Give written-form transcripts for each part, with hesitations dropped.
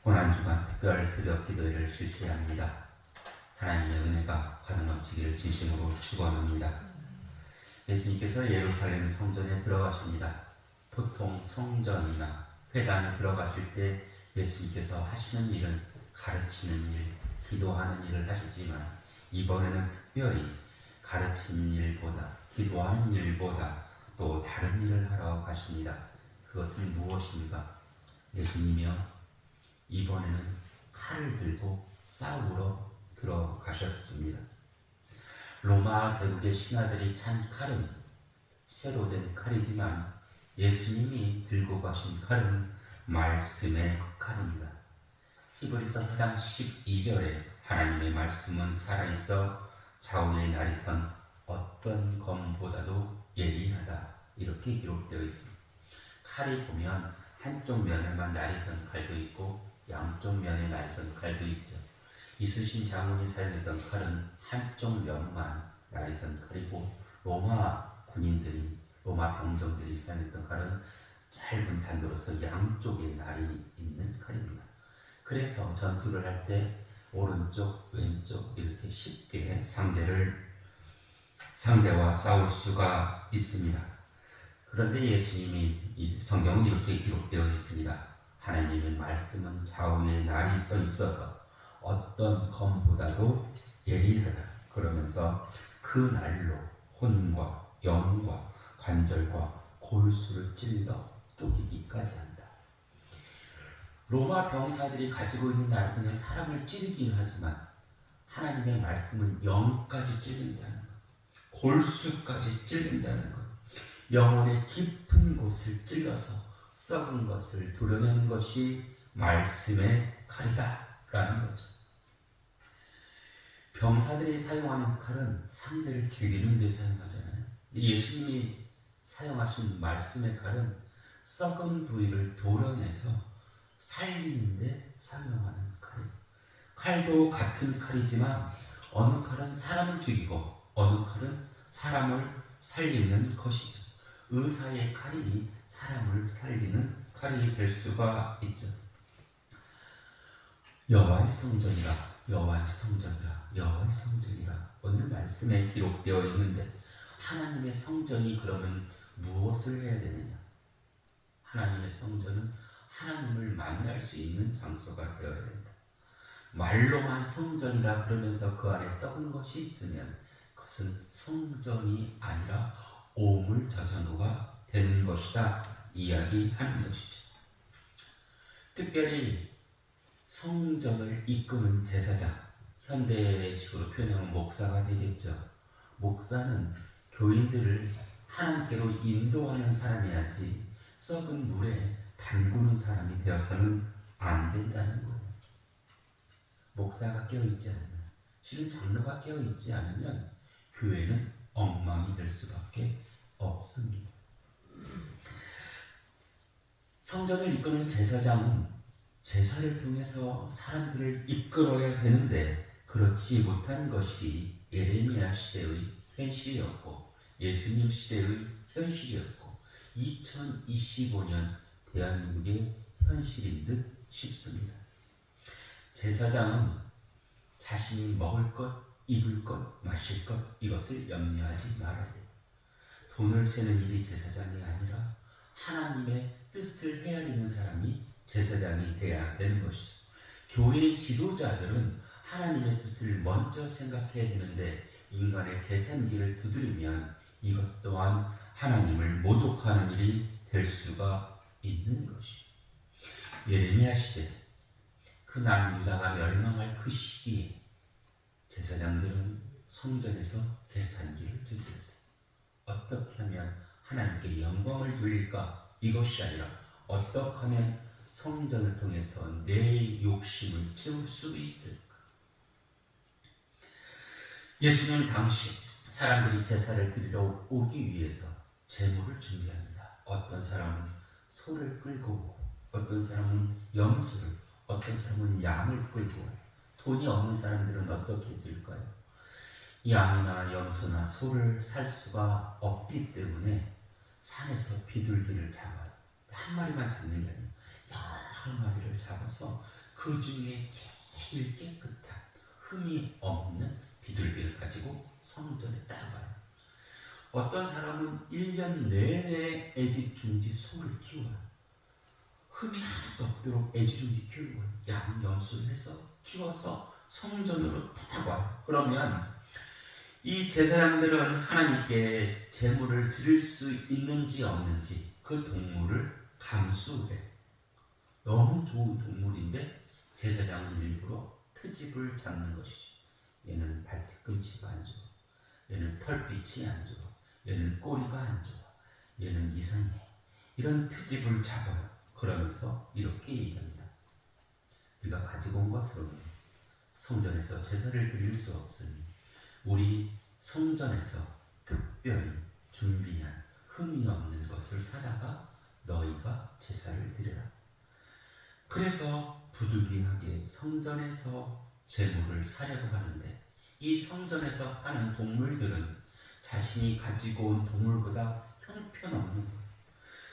고난주간 특별 새벽 기도회를 실시합니다. 하나님의 은혜가 가득 넘치기를 진심으로 축원합니다. 예수님께서 예루살렘 성전에 들어가십니다. 보통 성전이나 회당에 들어가실 때 예수님께서 하시는 일은 가르치는 일, 기도하는 일을 하시지만 이번에는 특별히 가르치는 일보다, 기도하는 일보다 또 다른 일을 하러 가십니다. 그것은 무엇입니까? 예수님이요, 이번에는 칼을 들고 싸우러 들어가셨습니다. 로마 제국의 신하들이 찬 칼은 쇠로 된 칼이지만 예수님이 들고 가신 칼은 말씀의 칼입니다. 히브리서 4장 12절에 하나님의 말씀은 살아있어 좌우의 날이 선 어떤 검보다도 예리하다, 이렇게 기록되어 있습니다. 칼이 보면 한쪽 면에만 날이 선 칼도 있고 양쪽 면에 날이 선 칼도 있죠. 이순신 장군이 사용했던 칼은 한쪽 면만 날이 선 칼이고, 로마 병정들이 사용했던 칼은 짧은 단도로서 양쪽에 날이 있는 칼입니다. 그래서 전투를 할 때 오른쪽, 왼쪽 이렇게 쉽게 상대와 싸울 수가 있습니다. 그런데 예수님이, 이 성경은 이렇게 기록되어 있습니다. 하나님의 말씀은 좌우에 날이 서 있어서 어떤 검보다도 예리하다. 그러면서 그 날로 혼과 영과 관절과 골수를 찔러 쪼개기까지 한다. 로마 병사들이 가지고 있는 날은 그냥 사람을 찌르기 하지만 하나님의 말씀은 영까지 찔린다는 것, 골수까지 찔린다는 것, 영혼의 깊은 곳을 찔러서 썩은 것을 도려내는 것이 말씀의 칼이다라는 거죠. 병사들이 사용하는 칼은 상대를 죽이는 데 사용하잖아요. 예수님이 사용하신 말씀의 칼은 썩은 부위를 도려내서 살리는 데 사용하는 칼이에요. 칼도 같은 칼이지만 어느 칼은 사람을 죽이고 어느 칼은 사람을 살리는 것이죠. 의사의 칼이 사람을 살리는 칼이 될 수가 있죠. 여호와의 성전이라, 여호와의 성전이라, 여호와의 성전이라, 오늘 말씀에 기록되어 있는데 하나님의 성전이 그러면 무엇을 해야 되느냐? 하나님의 성전은 하나님을 만날 수 있는 장소가 되어야 된다. 말로만 성전이라 그러면서 그 안에 썩은 것이 있으면 그것은 성전이 아니라 오물저전우가 되는 것이다 이야기하는 것이죠. 특별히 성전을 이끄는 제사장, 현대식으로 표현하면 목사가 되겠죠. 목사는 교인들을 하나님께로 인도하는 사람이야지 썩은 물에 담그는 사람이 되어서는 안 된다는 거예요. 목사가 깨어있지 않으면, 실은 장로가 깨어있지 않으면 교회는 엉망이 될 수밖에 없습니다. 성전을 이끄는 제사장은 제사를 통해서 사람들을 이끌어야 되는데 그렇지 못한 것이 예레미야 시대의 현실이었고 예수님 시대의 현실이었고 2025년 대한민국의 현실인 듯 싶습니다. 제사장은 자신이 먹을 것, 입을 것, 마실 것, 이것을 염려하지 말아야 돼요. 돈을 세는 일이 제사장이 아니라 하나님의 뜻을 헤아리는 사람이 제사장이 돼야 되는 것이죠. 교회의 지도자들은 하나님의 뜻을 먼저 생각해야 되는데 인간의 계산기를 두드리면 이것 또한 하나님을 모독하는 일이 될 수가 있는 것이죠. 예레미야 시대, 그 남유다가 멸망할 그 시기에 제사장들은 성전에서 계산기를 두드렸어요. 어떻게 하면 하나님께 영광을 돌릴까? 이것이 아니라 어떻게 하면 성전을 통해서 내 욕심을 채울 수 있을까? 예수님 당시 사람들이 제사를 드리러 오기 위해서 제물을 준비합니다. 어떤 사람은 소를 끌고 오고 어떤 사람은 염소를, 어떤 사람은 양을 끌고 와요. 돈이 없는 사람들은 어떻게 했을까요? 양이나 염소나 소를 살 수가 없기 때문에 산에서 비둘기를 잡아요. 한 마리만 잡는 게 아니에요. 여러 마리를 잡아서 그 중에 제일 깨끗한 흠이 없는 비둘기를 가지고 성전에 따라가요. 어떤 사람은 1년 내내 애지중지 소를 키워요. 흠이 하나도 없도록 애지중지 키우는 거예요. 양연수를 해서 키워서 성전으로 따라와요. 그러면 이 제사장들은 하나님께 제물을 드릴 수 있는지 없는지 그 동물을 감수해. 너무 좋은 동물인데 제사장은 일부러 트집을 잡는 것이죠. 얘는 발뒤꿈치가 안 좋아. 얘는 털빛이 안 좋아. 얘는 꼬리가 안 좋아. 얘는 이상해. 이런 트집을 잡아요. 그러면서 이렇게 얘기합니다. 네가 가지고 온 것으로는 성전에서 제사를 드릴 수 없으니 우리 성전에서 특별히 준비한 흠이 없는 것을 사다가 너희가 제사를 드리라. 그래서 부득이하게 성전에서 제물을 사려고 하는데 이 성전에서 파는 동물들은 자신이 가지고 온 동물보다 형편없는 거예요.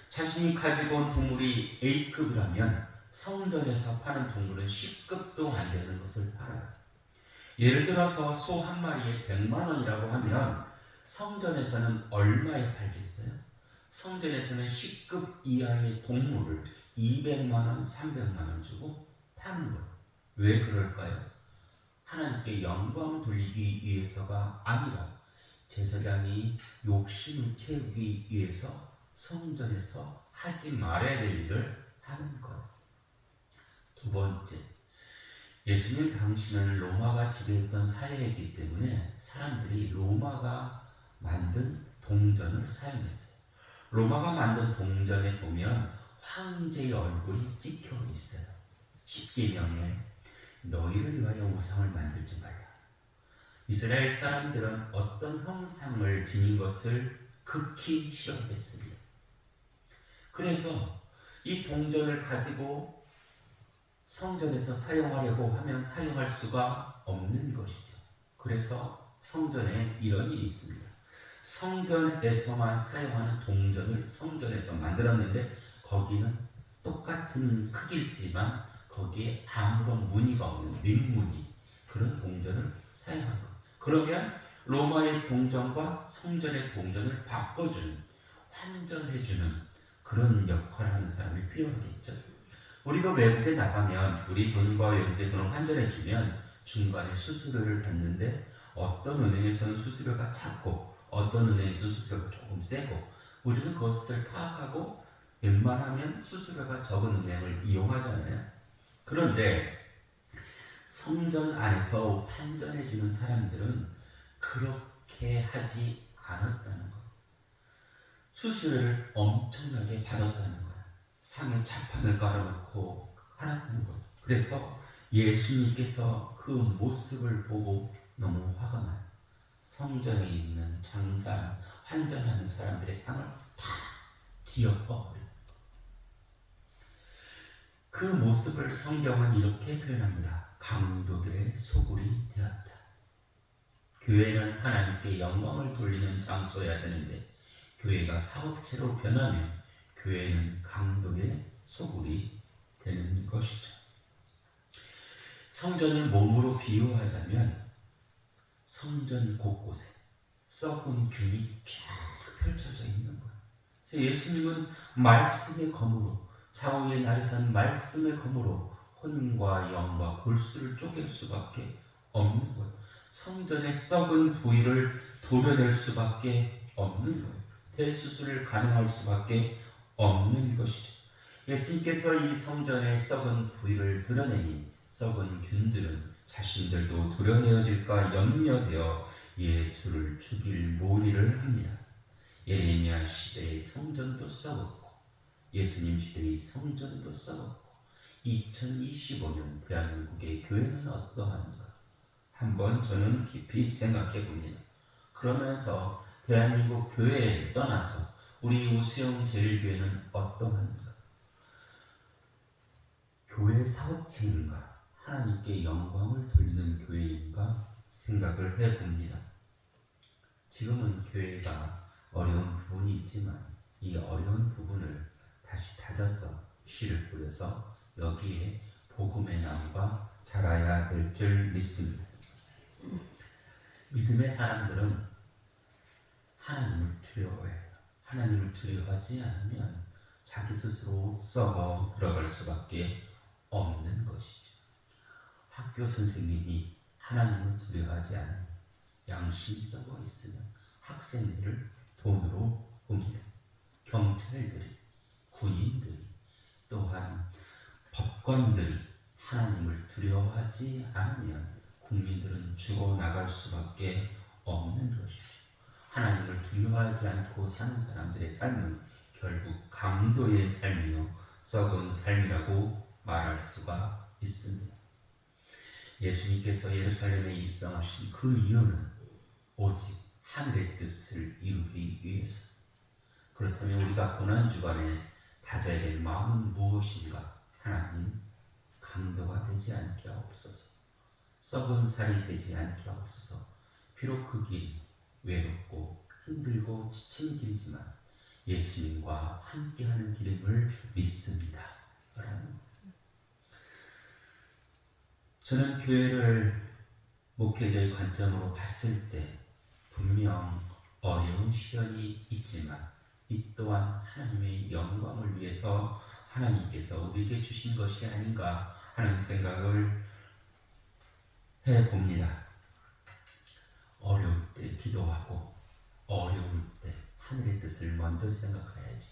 자신이 가지고 온 동물이 A급이라면 성전에서 파는 동물은 C급도 안 되는 것을 팔아요. 예를 들어서 소 한 마리에 100만 원이라고 하면 성전에서는 얼마에 팔겠어요? 성전에서는 C급 이하의 동물을 200만 원, 300만 원 주고 파는 거예요. 왜 그럴까요? 하나님께 영광 돌리기 위해서가 아니라 제사장이 욕심을 채우기 위해서 성전에서 하지 말아야 될 일을 하는 거예요. 두 번째, 예수님 당시는 로마가 지배했던 사회이기 때문에 사람들이 로마가 만든 동전을 사용했어요. 로마가 만든 동전에 보면 황제의 얼굴이 찍혀 있어요. 십계명에 너희를 위하여 우상을 만들지 말라. 이스라엘 사람들은 어떤 형상을 지닌 것을 극히 싫어했습니다. 그래서 이 동전을 가지고 성전에서 사용하려고 하면 사용할 수가 없는 것이죠. 그래서 성전에 이런 일이 있습니다. 성전에서만 사용하는 동전을 성전에서 만들었는데 거기는 똑같은 크기지만 거기에 아무런 무늬가 없는 윗무늬 그런 동전을 사용한 것. 그러면 로마의 동전과 성전의 동전을 바꿔주는, 환전해주는 그런 역할을 하는 사람이 필요하겠죠. 우리가 외국에 나가면 우리 돈과 외국의 돈을 환전해주면 중간에 수수료를 받는데 어떤 은행에서는 수수료가 작고 어떤 은행에서는 수수료가 조금 세고 우리는 그것을 파악하고 웬만하면 수수료가 적은 은행을 이용하잖아요. 그런데 성전 안에서 환전해주는 사람들은 그렇게 하지 않았다는 거예요. 수수료를 엄청나게 받았다는 거예요. 상에 자판을 깔아놓고 하라는 거예요. 그래서 예수님께서 그 모습을 보고 너무 화가 나요. 성전에 있는 장사, 환전하는 사람들의 상을 다 뒤엎어버려요. 그 모습을 성경은 이렇게 표현합니다. 강도들의 소굴이 되었다. 교회는 하나님께 영광을 돌리는 장소여야 되는데 교회가 사업체로 변하면 교회는 강도의 소굴이 되는 것이죠. 성전을 몸으로 비유하자면 성전 곳곳에 썩은 균이 쫙 펼쳐져 있는 거예요. 그래서 예수님은 말씀의 검으로 좌우의 날에 산 말씀의 검으로 혼과 영과 골수를 쪼갤 수밖에 없는 거예요. 성전의 썩은 부위를 도려낼 수밖에 없는 거예요. 대수술을 가능할 수밖에 없는 것이죠. 예수님께서 이 성전의 썩은 부위를 도려내니 썩은 균들은 자신들도 도려내어질까 염려되어 예수를 죽일 몰이를 합니다. 예레미야 시대의 성전도 썩었고 예수님 시대의 성전도 썩었고 2025년 대한민국의 교회는 어떠한가? 한번 저는 깊이 생각해 봅니다. 그러면서 대한민국 교회를 떠나서 우리 우수영 제일교회는 어떠한가? 교회 사업체인가? 하나님께 영광을 돌리는 교회인가? 생각을 해봅니다. 지금은 교회가 어려운 부분이 있지만 이 어려운 부분을 다시 다져서 씨를 뿌려서 여기에 복음을 기쁨의 나무가 자라야 될 줄 믿습니다. 믿음의 사람들은 하나님을 두려워해요. 하나님을 두려워하지 않으면 자기 스스로 썩어 들어갈 수밖에 없는 것이죠. 학교 선생님이 하나님을 두려워하지 않으면 양심이 썩어 있으면 학생들을 돈으로 봅니다. 경찰들이, 군인들이, 또한 법관들이 하나님을 두려워하지 않으면 국민들은 죽어나갈 수밖에 없는 것이죠. 하나님을 두려워하지 않고 사는 사람들의 삶은 결국 강도의 삶이요 썩은 삶이라고 말할 수가 있습니다. 예수님께서 예루살렘에 입성하신 그 이유는 오직 하늘의 뜻을 이루기 위해서. 그렇다면 우리가 고난주간에 다져야 될 마음은 무엇인가? 하나님, 강도가 되지 않게 하옵소서. 썩은 살이 되지 않게 하옵소서. 비록 그 길이 외롭고 힘들고 지친 길이지만 예수님과 함께하는 길임을 믿습니다. 저는 교회를 목회자의 관점으로 봤을 때 분명 어려운 시련이 있지만 이 또한 하나님의 영광을 위해서 하나님께서 우리에게 주신 것이 아닌가 하는 생각을 해봅니다. 어려울 때 기도하고 어려울 때 하늘의 뜻을 먼저 생각해야지.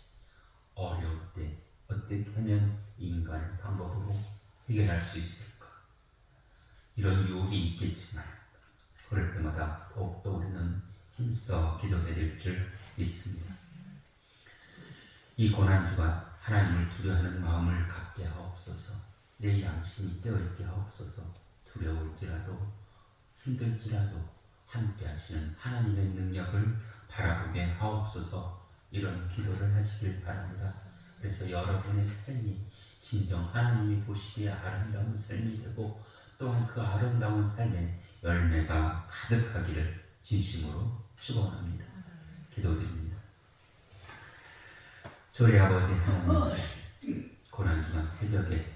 어려울 때 어떻게 하면 인간의 방법으로 해결할 수 있을까? 이런 유혹이 있겠지만 그럴 때마다 더욱더 우리는 힘써 기도해야 될 줄 믿습니다. 이 고난주간 하나님을 두려워하는 마음을 갖게 하옵소서. 내 양심이 깨어있게 하옵소서. 두려울지라도 힘들지라도 함께 하시는 하나님의 능력을 바라보게 하옵소서. 이런 기도를 하시길 바랍니다. 그래서 여러분의 삶이 진정 하나님이 보시기에 아름다운 삶이 되고 또한 그 아름다운 삶에 열매가 가득하기를 진심으로 축원합니다. 기도드립니다. 저희 아버지 하나님, 고난주간 새벽에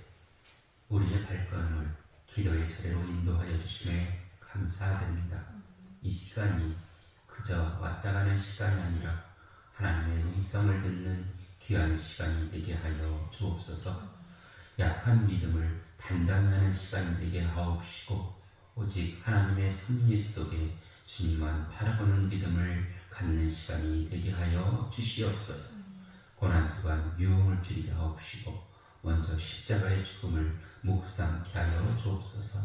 우리의 발걸음을 기도의 자리로 인도하여 주심에 감사드립니다. 이 시간이 그저 왔다 가는 시간이 아니라 하나님의 음성을 듣는 귀한 시간이 되게 하여 주옵소서. 약한 믿음을 단단히 하는 시간이 되게 하옵시고 오직 하나님의 섭리 속에 주님만 바라보는 믿음을 갖는 시간이 되게 하여 주시옵소서. 고난주간 유흥을 줄이게 하옵시고 먼저 십자가의 죽음을 묵상케 하여 주옵소서.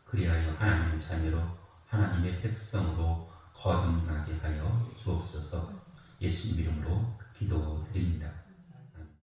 그리하여 하나님의 자녀로 하나님의 백성으로 거듭나게 하여 주옵소서. 예수님 이름으로 기도드립니다.